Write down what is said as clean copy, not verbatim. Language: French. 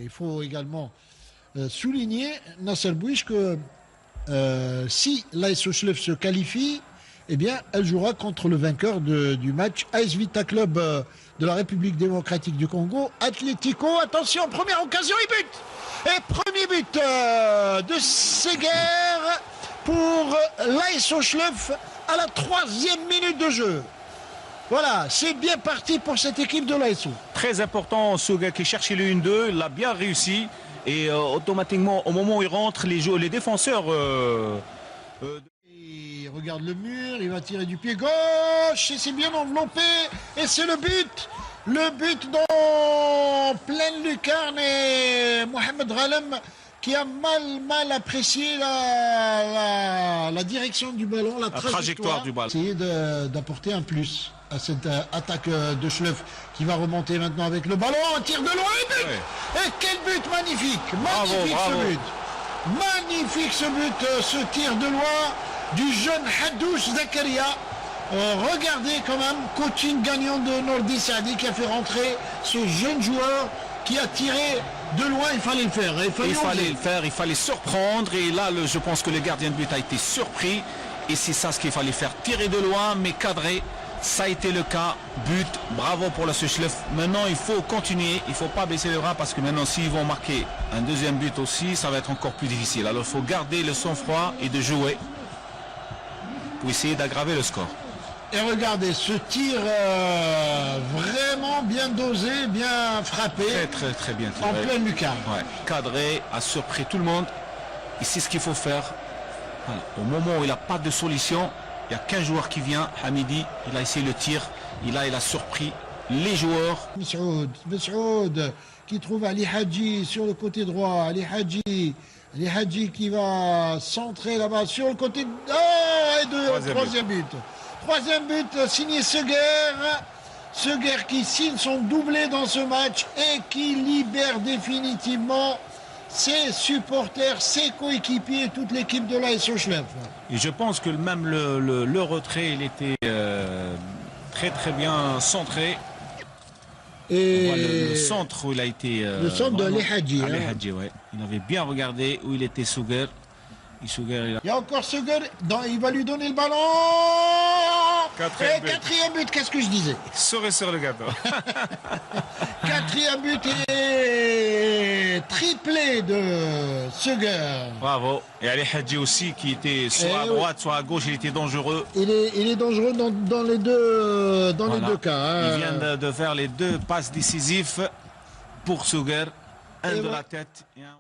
Il faut également souligner, Nasser Bouich, que si l'AS Sochlev se qualifie, eh bien, elle jouera contre le vainqueur du match AS Vita Club de la République démocratique du Congo, Atlético. Attention, première occasion, il bute. Et premier but de Seguer pour l'AS Sochlev à la 3e minute de jeu. Voilà, c'est bien parti pour cette équipe de l'ASO. Très important, Seguer qui cherchait le 1-2, il a bien réussi. Et automatiquement, au moment où il rentre, les défenseurs... Il regarde le mur, il va tirer du pied gauche, et c'est bien enveloppé, et c'est le but. Le but dans pleine lucarne, et Mohamed Ghalem qui a mal apprécié la direction du ballon, la trajectoire du ballon. Essayer d'apporter un plus à cette attaque de Schleuf qui va remonter maintenant avec le ballon, un tir de loin, et but. Ouais. Et quel but magnifique, magnifique bravo. Ce but. Magnifique ce but, ce tir de loin du jeune Hadouche Zakaria. Regardez quand même, coaching gagnant de Nordi Saadi qui a fait rentrer ce jeune joueur qui a tiré de loin. Il fallait le faire. Il fallait surprendre. Et là, je pense que le gardien de but a été surpris. Et c'est ça ce qu'il fallait faire. Tirer de loin, mais cadrer. Ça a été le cas. But, bravo pour la Sochlev. Maintenant, il faut continuer. Il ne faut pas baisser les bras parce que maintenant, s'ils vont marquer un deuxième but aussi, ça va être encore plus difficile. Alors, il faut garder le sang-froid et de jouer pour essayer d'aggraver le score. Et regardez, ce tir vraiment bien dosé, bien frappé. Très bien tiré. En pleine lucarne. Ouais. Cadré, a surpris tout le monde. Et c'est ce qu'il faut faire. Voilà. Au moment où il n'a pas de solution, il y a qu'un joueur qui vient, Hamidi, il a essayé le tir. Il a surpris les joueurs. Messoud qui trouve Ali Hadji sur le côté droit. Ali Hadji qui va centrer là-bas sur le côté... Oh, et troisième but. Troisième but signé Seguer. Seguer qui signe son doublé dans ce match et qui libère définitivement ses supporters, ses coéquipiers et toute l'équipe de l'AS Sochlev. Et je pense que même le retrait, il était très bien centré. Et le centre où il a été... le centre de Ali Hadji. Ali Hadji, ouais. Il avait bien regardé où il était Seguer. Il y a encore Seguer, il va lui donner le ballon. Quatrième but, qu'est-ce que je disais? Cerise sur le gâteau. Quatrième but et triplé de Seguer. Bravo. Et Ali Hadji aussi qui était soit à droite, soit à gauche, il était dangereux. Il est dangereux dans les deux cas. Hein. Il vient de faire les deux passes décisives pour Seguer. Un de la tête et un...